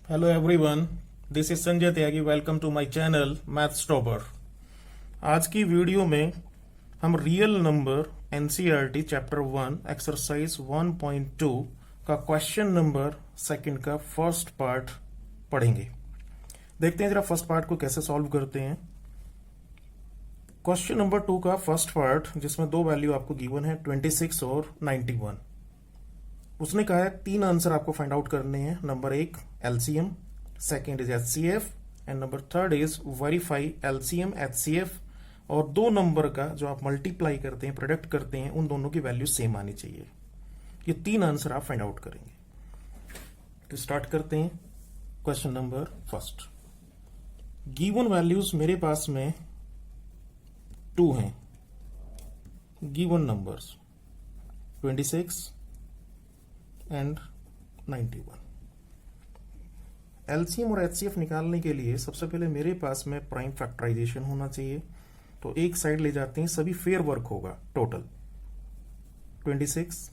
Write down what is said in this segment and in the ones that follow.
Hello everyone, this is Sanjay Tyagi. Welcome to my channel maths topper. आज की video में हम real number NCERT chapter 1 exercise 1.2 का question number second का first part पढ़ेंगे। देखते हैं जरा फर्स्ट पार्ट को कैसे सॉल्व करते हैं। क्वेश्चन नंबर 2 का फर्स्ट पार्ट, जिसमें दो वैल्यू आपको गिवन है 26 और 91। उसने कहा है तीन आंसर आपको फाइंड आउट करने हैं। Number 1 LCM, second is HCF and number third is verify LCM HCF. और दो नंबर का जो आप मल्टीप्लाई करते हैं, प्रोडक्ट करते हैं, उन दोनों की वैल्यू सेम आनी चाहिए। ये तीन आंसर आप फाइंड आउट करेंगे। तो स्टार्ट करते हैं। Question number first, given values मेरे पास में 2 हैं। Given numbers 26 and 91। एलसीएम और एचसीएफ निकालने के लिए सबसे पहले मेरे पास में प्राइम फैक्टराइजेशन होना चाहिए। तो एक साइड ले जाते हैं, सभी फेयर वर्क होगा। टोटल 26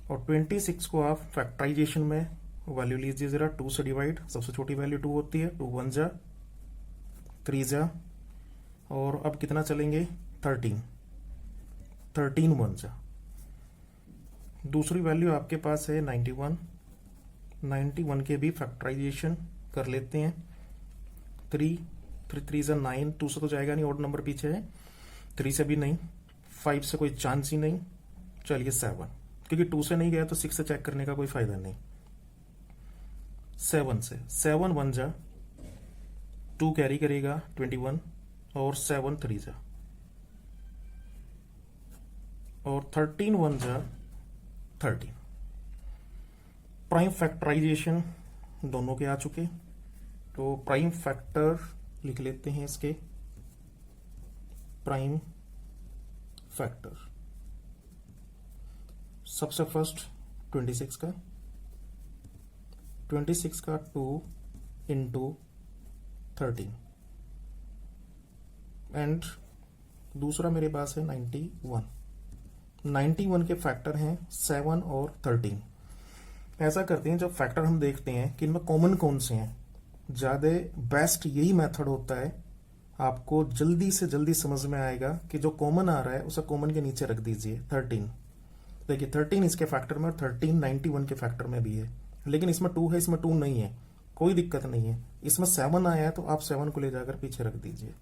और 26 को आप फैक्टराइजेशन में वैल्यू लीजिए जरा। 2 से डिवाइड, सबसे छोटी वैल्यू 2 होती है। 2 1 जा, 3 जा, और अब कितना चलेंगे 13 1 जा। दूसरी वैल्यू आपके पास है 91 के भी फैक्टराइजेशन कर लेते हैं। 3 3 जा 9, 2 से तो जाएगा नहीं, ऑड नंबर पीछे है। 3 से भी नहीं, 5 से कोई चांस ही नहीं। चलिए 7, क्योंकि 2 से नहीं गया तो 6 से चेक करने का कोई फायदा नहीं। 7 से 7 1 जा, 2 कैरी करेगा 21, और 7 3 जा, और 13 1 जा 13। प्राइम फैक्टराइजेशन दोनों के आ चुके। तो प्राइम फैक्टर लिख लेते हैं इसके। प्राइम फैक्टर सबसे फर्स्ट 26 का 2 इंटू 13, एंड दूसरा मेरे पास है 91 के फैक्टर हैं 7 और 13। ऐसा करते हैं, जब फैक्टर हम देखते हैं कि इनमें कॉमन कौन से हैं, ज्यादा बेस्ट यही मेथड होता है। आपको जल्दी से जल्दी समझ में आएगा कि जो कॉमन आ रहा है उसे कॉमन के नीचे रख दीजिए। 13 देखिए, 13 इसके फैक्टर में और 13 91 के फैक्टर में भी है। लेकिन इसमें 2 है, इसमें 2 नहीं है, कोई दिक्कत नहीं है। इसमें 7 आया है तो आप 7 को ले जाकर पीछे रख दीजिए।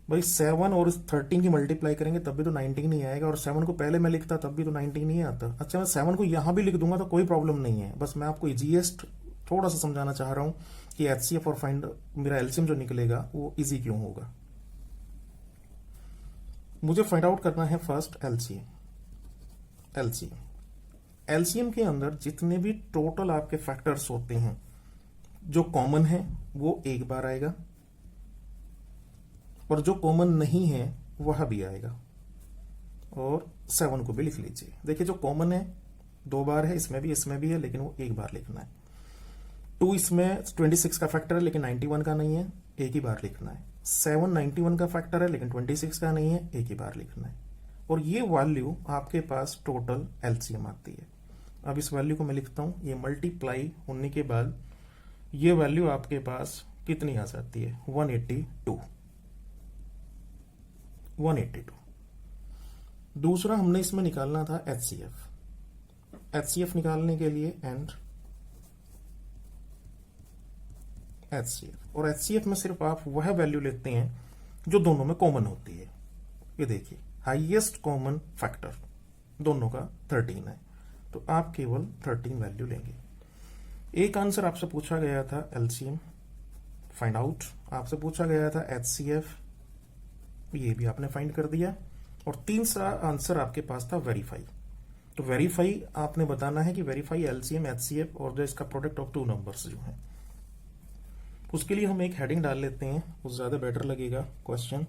भाई 7 और 13 की मल्टीप्लाई करेंगे तब भी तो 19 नहीं आएगा, और 7 को पहले मैं लिखता तब भी तो 19 नहीं आता। अच्छा, मैं 7 को यहां भी लिख दूंगा तो कोई प्रॉब्लम नहीं है। बस मैं आपको इजीएस्ट थोड़ा सा समझाना चाह रहा हूं कि एचसीएफ और फाइंड मेरा एलसीएम जो निकलेगा वो इजी क्यों होगा। मुझे फाइंड आउट करना है फर्स्ट एलसीएम के अंदर जितने भी टोटल आपके फैक्टर्स होते हैं, जो कॉमन है वो एक बार आएगा, और जो कॉमन नहीं है वह भी आएगा। और 7 को भी लिख लीजिए। देखिए, जो कॉमन है 2 बार है, इसमें भी है, लेकिन वो एक बार लिखना है। 2 इसमें 26 का फैक्टर है लेकिन 91 का नहीं है, एक ही बार लिखना है। 7 91 का फैक्टर है लेकिन 26 का नहीं है, एक ही बार लिखना है। और ये वैल्यू आपके पास टोटल एलसीएम आती है। अब इस वैल्यू को मैं लिखता हूं, ये मल्टीप्लाई होने के बाद ये वैल्यू आपके पास कितनी आ जाती है 182। दूसरा हमने इसमें निकालना था एचसीएफ निकालने के लिए, एंड एचसीएफ। और एचसीएफ में सिर्फ आप वह वैल्यू लेते हैं जो दोनों में कॉमन होती है। ये देखिए, हाईएस्ट कॉमन फैक्टर दोनों का 13 है, तो आप केवल 13 वैल्यू लेंगे। एक आंसर आपसे पूछा गया था एलसीएम फाइंड आउट, आपसे पूछा गया था एचसीएफ, ये भी आपने फाइंड कर दिया। और तीसरा आंसर आपके पास था वेरीफाई। तो वेरीफाई आपने बताना है कि वेरीफाई एलसीएम एचसीएफ और जो इसका प्रोडक्ट ऑफ 2 नंबर्स जो है। उसके लिए हम एक हेडिंग डाल लेते हैं, वो ज्यादा बेटर लगेगा। Question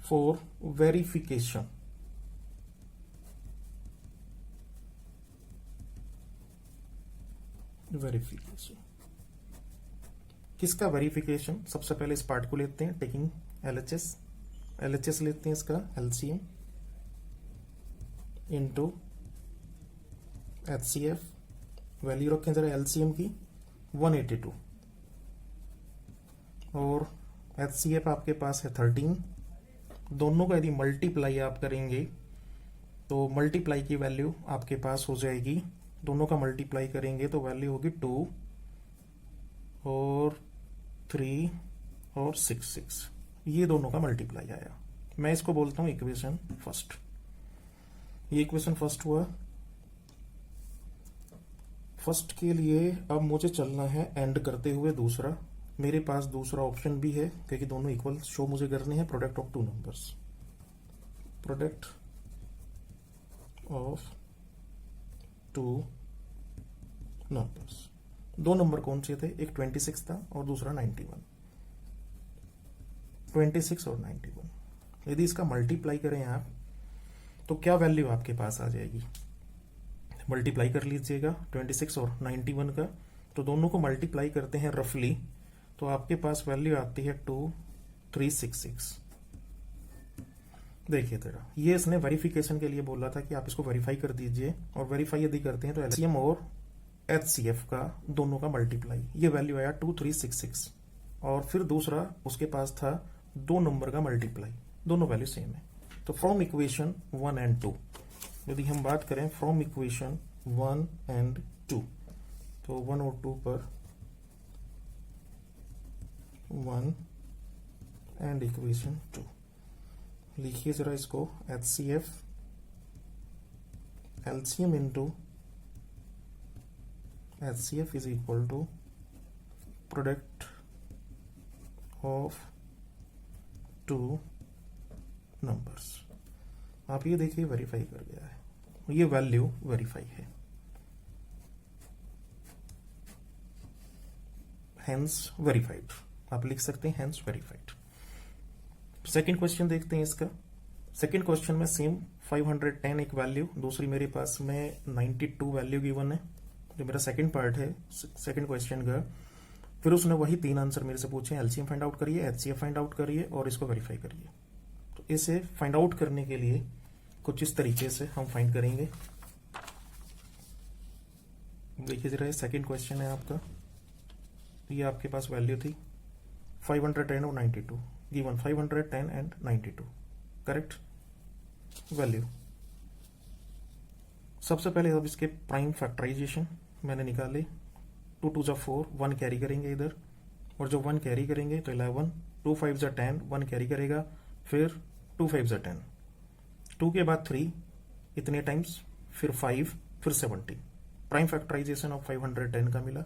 for verification. किसका वेरिफिकेशन? सबसे पहले इस पार्ट को लेते हैं, टेकिंग एलएचएस लेते हैं इसका एलसीएम इंटू एचसीएफ वैल्यू रखें जरा एलसीएम की 182 और एचसीएफ आपके पास है 13। दोनों का यदि मल्टीप्लाई आप करेंगे तो मल्टीप्लाई की वैल्यू आपके पास हो जाएगी, दोनों का मल्टीप्लाई करेंगे तो वैल्यू होगी 2 और 3 और 6। ये दोनों का मल्टीप्लाई आया। मैं इसको बोलता हूं इक्वेशन फर्स्ट। ये इक्वेशन फर्स्ट हुआ। फर्स्ट के लिए अब मुझे चलना है एंड करते हुए दूसरा। मेरे पास दूसरा ऑप्शन भी है क्योंकि दोनों इक्वल शो मुझे करने हैं। Product of two numbers, product of two numbers. दो नंबर कौन से थे? एक 26 था और दूसरा 91। 26 और 91 यदि इसका मल्टीप्लाई करें आप तो क्या वैल्यू आपके पास आ जाएगी? मल्टीप्लाई कर लीजिएगा 26 और 91 का, तो दोनों को मल्टीप्लाई करते हैं रफली, तो आपके पास वैल्यू आती है 2366। देखिए जरा, ये इसने वेरिफिकेशन के लिए बोला था कि आप इसको वेरीफाई कर दीजिए, और वेरीफाई यदि करते हैं तो एलसीएम और एचसीएफ का दोनों का मल्टीप्लाई, ये वैल्यू आया 2366। और फिर दूसरा उसके पास था दो नंबर का मल्टीप्लाई, दोनों वैल्यू सेम है। तो फ्रॉम इक्वेशन 1 एंड 2 यदि हम बात करें फ्रॉम इक्वेशन 1 एंड 2, तो 1 और 2 पर 1 एंड इक्वेशन 2 लिखिए जरा इसको। HCF LCM into HCF is equal to product of two numbers. आप ये देखिए वेरीफाई कर गया है, ये वैल्यू वेरीफाई है, हेंस वेरीफाइड। आप लिख सकते हैं हेंस वेरीफाइड। सेकंड क्वेश्चन देखते हैं इसका। सेकंड क्वेश्चन में सेम 510 एक वैल्यू, दूसरी मेरे पास में 92 वैल्यू गिवन है, जो मेरा सेकंड पार्ट है सेकंड क्वेश्चन का। फिर उसने वही तीन आंसर मेरे से पूछे, एलसीएम फाइंड आउट करिए, एचसीएफ फाइंड आउट करिए और इसको वेरीफाई करिए। तो इसे फाइंड आउट करने के लिए कुछ इस तरीके से हम फाइंड करेंगे। देखिए जरा, सेकंड क्वेश्चन है आपका, ये आपके पास वैल्यू थी 510 और 92 गिवन, 510 एंड 92 करेक्ट वैल्यू। सबसे पहले अब इसके प्राइम फैक्टराइजेशन मैंने निकाले। 2 2 4, 1 कैरी करेंगे इधर, और जो 1 कैरी करेंगे तो 11, 2 5 10, 1 कैरी करेगा, फिर 2 5 10, 2 के बाद 3 इतने टाइम्स, फिर 5, फिर 70। प्राइम फैक्टराइजेशन ऑफ 510 का मिला।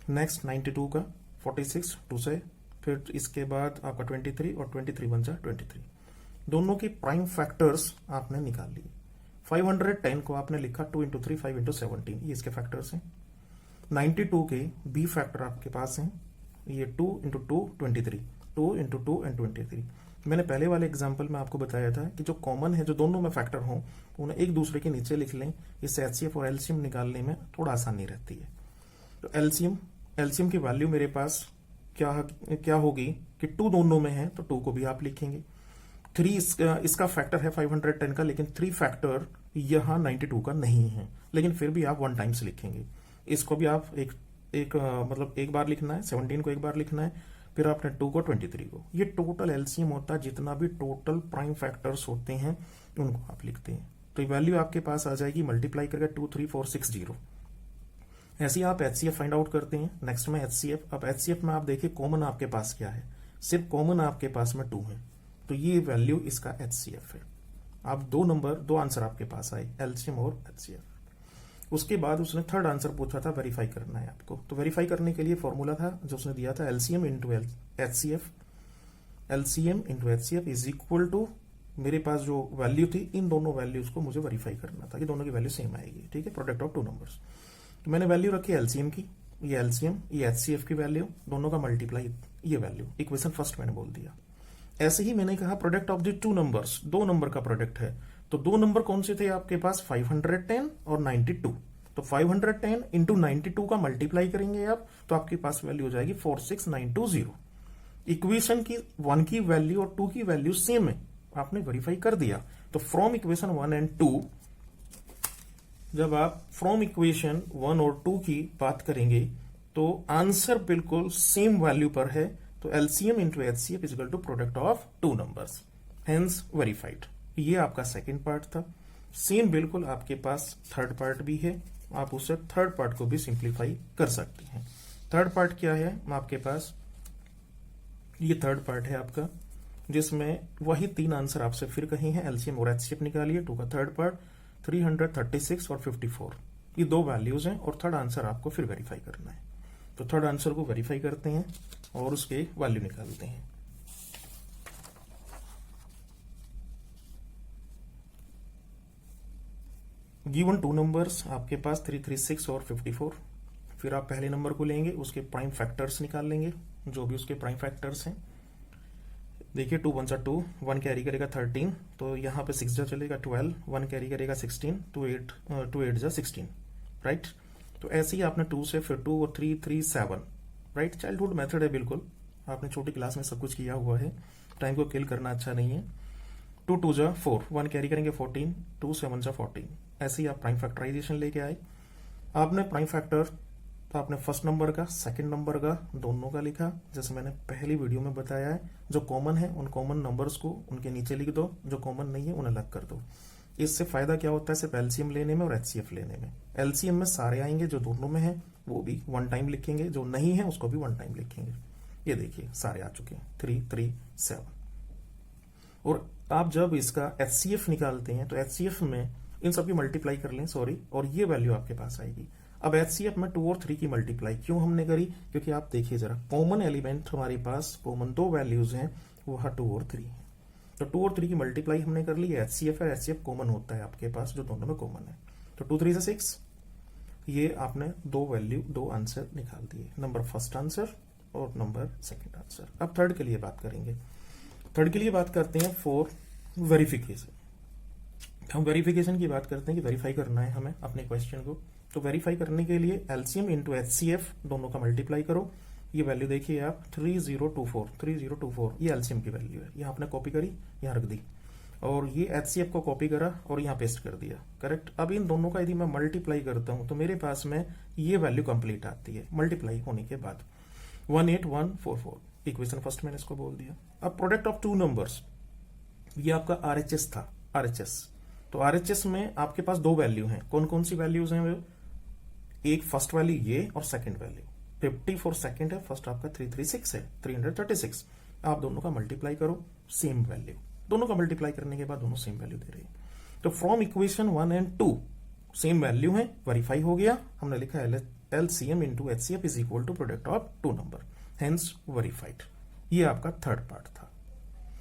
नेक्स्ट 92 का 46 2 से, फिर इसके बाद आपका 23 और 23 बन जा 23। दोनों की प्राइम फैक्टर्स आपने निकाल लिए। 510 को आपने लिखा 2 इंटू 3 5 इंटू 17, ये इसके फैक्टर्स हैं। 92 के बी फैक्टर आपके पास हैं, ये 2 इंटू 2 23, 2 इंटू 2 एंड 23। मैंने पहले वाले एग्जाम्पल में आपको बताया था कि जो कॉमन है, जो दोनों में फैक्टर हों, उन्हें एक दूसरे के नीचे लिख लें, इससे एचसीएफ और एलसीएम निकालने में थोड़ा आसानी रहती है। तो एलसीएम की वैल्यू मेरे पास क्या होगी कि 2 दोनों में है, तो 2 को भी आप लिखेंगे। 3 इसका फैक्टर है 510 का, लेकिन 3 फैक्टर यहां 92 का नहीं है, लेकिन फिर भी आप 1 टाइम्स लिखेंगे। इसको भी आप मतलब एक बार लिखना है, 17 को एक बार लिखना है, फिर आपने 2 को 23 को। ये टोटल एलसीएम होता है, जितना भी टोटल प्राइम फैक्टर्स होते हैं उनको आप लिखते हैं। तो ये वैल्यू आपके पास आ जाएगी मल्टीप्लाई करके 23460। ऐसे ही आप एचसीएफ फाइंड आउट करते हैं। नेक्स्ट में एचसीएफ। अब एचसीएफ में आप देखिए कॉमन आपके पास क्या है, सिर्फ कॉमन आपके पास में 2 है, तो ये वैल्यू इसका एचसीएफ है। आप दो आंसर आपके पास आए, एलसीएम और एचसीएफ। उसके बाद उसने थर्ड आंसर पूछा था, वेरीफाई करना है आपको। तो वेरीफाई करने के लिए फॉर्मूला था जो उसने दिया था, LCM into HCF. LCM into HCF is equal to, मेरे पास जो वैल्यू थी, इन दोनों वैल्यूज को मुझे वेरीफाई करना था कि दोनों की वैल्यू सेम आएगी। ठीक है, प्रोडक्ट ऑफ टू नंबर्स। तो मैंने वैल्यू रखी एलसीएम की, ये एलसीएम, ये एचसीएफ की वैल्यू, दोनों का मल्टीप्लाई, ये वैल्यू। इक्वेशन फर्स्ट मैंने बोल दिया। ऐसे ही मैंने कहा product of the two numbers, 2 number का प्रोडक्ट है, तो 2 नंबर कौन से थे आपके पास? 510 और 92। तो 510 इंटू 92 का मल्टीप्लाई करेंगे आप, तो आपके पास वैल्यू हो जाएगी 46920। इक्वेशन की 1 की वैल्यू और 2 की वैल्यू सेम है, आपने वेरीफाई कर दिया। तो फ्रॉम इक्वेशन 1 एंड 2 जब आप फ्रॉम इक्वेशन 1 और 2 की बात करेंगे तो आंसर बिल्कुल सेम वैल्यू पर है, तो LCM into HCF is equal to product of two numbers, hence verified. ये आपका सेकेंड पार्ट था। सेम बिल्कुल आपके पास थर्ड पार्ट भी है, आप उससे थर्ड पार्ट को भी सिंप्लीफाई कर सकते हैं। थर्ड पार्ट क्या है आपके पास, ये थर्ड पार्ट है आपका, जिसमें वही तीन आंसर आपसे फिर कहे हैं, एलसीएम और एचसीएफ निकालिए। टू का थर्ड पार्ट 336 और 54, ये दो वैल्यूज हैं और थर्ड आंसर आपको फिर वेरीफाई करना है। तो थर्ड आंसर को वेरीफाई करते हैं और उसके वैल्यू निकालते हैं। गिवन टू नंबर्स आपके पास 336 और 54, फिर आप पहले नंबर को लेंगे, उसके प्राइम फैक्टर्स निकाल लेंगे, जो भी उसके प्राइम फैक्टर्स हैं। देखिए 2 वन 2, 1 कैरी करेगा 13, तो यहाँ पे 6 जा चलेगा 12, 1 कैरी करेगा 16, 2 8 जा 16, राइट। तो ऐसे ही आपने 2 से फिर 2 और 3 3 7, राइट। चाइल्डहुड मेथड है बिल्कुल, आपने छोटी क्लास में सब कुछ किया हुआ है, टाइम को किल करना अच्छा नहीं है। 2 2 जा 4, 1 कैरी करेंगे 14, 2 7 जा 14, ऐसे ही आप प्राइम फैक्टराइजेशन लेके आए। आपने प्राइम फैक्टर तो आपने फर्स्ट नंबर का, सेकंड नंबर का, दोनों का लिखा, जैसे मैंने पहली वीडियो में बताया है। जो कॉमन है उन कॉमन नंबर्स को उनके नीचे लिख दो, जो कॉमन नहीं है उन्हें अलग कर दो। इससे फायदा क्या होता है सिर्फ एलसीएम लेने में और एचसीएफ लेने में। एलसीएम में सारे आएंगे, जो दोनों में है वो भी वन टाइम लिखेंगे, जो नहीं है उसको भी वन टाइम लिखेंगे। ये देखिए सारे आ चुके हैं 3 3 7। और आप जब इसका एचसीएफ निकालते हैं तो एचसीएफ में इन सबकी मल्टीप्लाई कर लें, सॉरी, और ये वैल्यू आपके पास आएगी। अब एचसीएफ में 2 और 3 की मल्टीप्लाई क्यों हमने करी, क्योंकि आप देखिए जरा, कॉमन एलिमेंट हमारे पास कॉमन दो वैल्यूज हैं, वो 2 और 3 है। तो 2 और 3 की मल्टीप्लाई हमने कर ली, एचसीएफ है, एचसीएफ कॉमन होता है आपके पास, जो दोनों में कॉमन है। तो 2 3 से 6, ये आपने दो वैल्यू, दो आंसर निकाल दिए, नंबर फर्स्ट आंसर और नंबर सेकेंड आंसर। अब थर्ड के लिए बात करेंगे। थर्ड के लिए बात करते हैं फॉर वेरिफिकेशन। हम वेरिफिकेशन की बात करते हैं कि वेरीफाई करना है हमें अपने क्वेश्चन को। तो वेरीफाई करने के लिए एलसीएम इंटू एचसीएफ दोनों का मल्टीप्लाई करो। ये वैल्यू देखिए आप 3024, ये एलसीएम की वैल्यू है, यहाँ आपने कॉपी करी, यहाँ रख दी, और ये एचसीएफ को कॉपी करा और यहाँ पेस्ट कर दिया, करेक्ट। अब इन दोनों का यदि मैं मल्टीप्लाई करता हूं तो मेरे पास में ये वैल्यू कंप्लीट आती है मल्टीप्लाई होने के बाद, 18144। इक्वेशन फर्स्ट मैंने इसको बोल दिया। अब प्रोडक्ट ऑफ टू नंबर्स, ये आपका आरएचएस था, आरएचएस। तो आरएचएस में आपके पास दो वैल्यू हैं, कौन कौन सी वैल्यूज हैं? एक फर्स्ट वैल्यू ये और सेकंड वैल्यू 54 सेकंड है, फर्स्ट आपका 336 है, 336। आप दोनों का मल्टीप्लाई करो, सेम वैल्यू, दोनों का मल्टीप्लाई करने के बाद दोनों सेम वैल्यू दे रही है। तो from equation 1 and 2 same value है, वेरीफाई हो गया। हमने लिखा LCM into HCF is equal to product of two number, hence verified. ये आपका थर्ड पार्ट था।